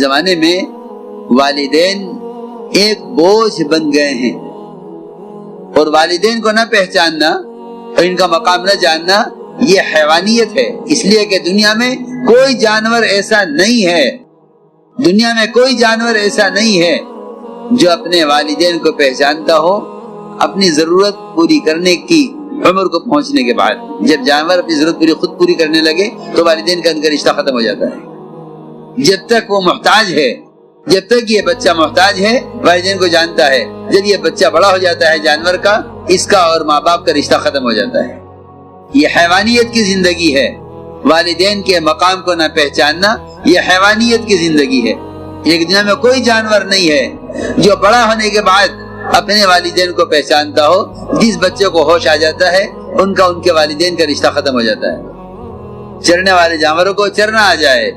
زمانے میں والدین ایک بوجھ بن گئے ہیں، اور والدین کو نہ پہچاننا اور ان کا مقام نہ جاننا یہ حیوانیت ہے، اس لیے کہ دنیا میں کوئی جانور ایسا نہیں ہے، دنیا میں کوئی جانور ایسا نہیں ہے جو اپنے والدین کو پہچانتا ہو اپنی ضرورت پوری کرنے کی عمر کو پہنچنے کے بعد۔ جب جانور اپنی ضرورت خود پوری کرنے لگے تو والدین کا ان کا رشتہ ختم ہو جاتا ہے۔ جب تک وہ محتاج ہے، جب تک یہ بچہ محتاج ہے، والدین کو جانتا ہے، جب یہ بچہ بڑا ہو جاتا ہے جانور کا، اس کا اور ماں باپ کا رشتہ ختم ہو جاتا ہے۔ یہ حیوانیت کی زندگی ہے، والدین کے مقام کو نہ پہچاننا یہ حیوانیت کی زندگی ہے۔ ایک دنیا میں کوئی جانور نہیں ہے جو بڑا ہونے کے بعد اپنے والدین کو پہچانتا ہو۔ جس بچے کو ہوش آ جاتا ہے ان کے والدین کا رشتہ ختم ہو جاتا ہے۔ چرنے والے جانوروں کو چرنا آ جائے،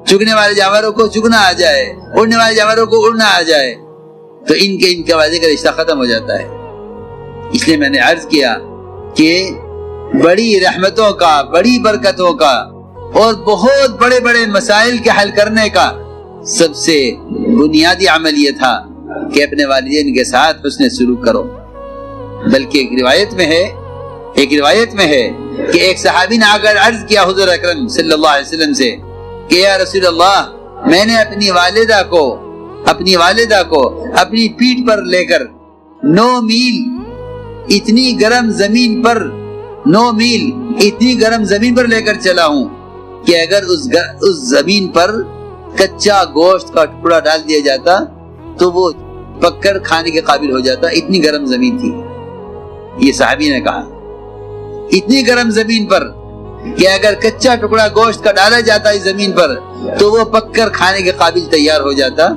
چگنے والے جانوروں کو چگنا آ جائے، اڑنے والے جانوروں کو اڑنا آ جائے تو ان کے والدین کا رشتہ ختم ہو جاتا ہے۔ اس لیے میں نے عرض کیا کہ بڑی رحمتوں کا، بڑی برکتوں کا اور بہت بڑے بڑے مسائل کے حل کرنے کا سب سے بنیادی عمل یہ تھا کہ اپنے والدین کے ساتھ حسن سلوک کرو۔ بلکہ ایک روایت میں ہے کہ ایک صحابی نے آ کر عرض کیا حضور اکرم صلی اللہ علیہ وسلم سے کہ یا رسول اللہ، میں نے اپنی والدہ کو اپنی پیٹھ پر لے کر 9 میل اتنی گرم زمین پر لے کر چلا ہوں کہ اگر اس زمین پر کچا گوشت کا ٹکڑا ڈال دیا جاتا تو وہ پک کر کھانے کے قابل ہو جاتا، اتنی گرم زمین تھی۔ یہ صحابی نے کہا اتنی گرم زمین پر کہ اگر کچا ٹکڑا گوشت کا ڈالا جاتا اس زمین پر تو وہ پک کر کھانے کے قابل تیار ہو جاتا۔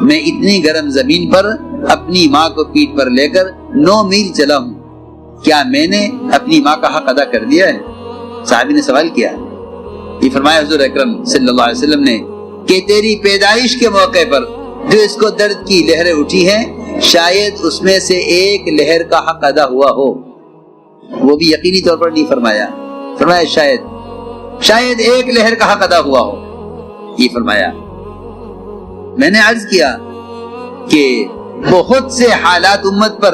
میں اتنی گرم زمین پر اپنی ماں کو پیٹھ پر لے کر 9 میل چلا ہوں، کیا میں نے اپنی ماں کا حق ادا کر دیا ہے؟ صحابی نے سوال کیا۔ یہ فرمایا حضور اکرم صلی اللہ علیہ وسلم نے کہ تیری پیدائش کے موقع پر جو اس کو درد کی لہریں اٹھی ہیں، شاید اس میں سے ایک لہر کا حق ادا ہوا ہو۔ وہ بھی یقینی طور پر نہیں فرمایا شاید ایک لہر کا حق ادا ہوا ہو، یہ فرمایا۔ میں نے عرض کیا کہ بہت سے حالات امت پر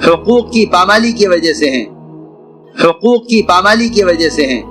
حقوق کی پامالی کی وجہ سے ہیں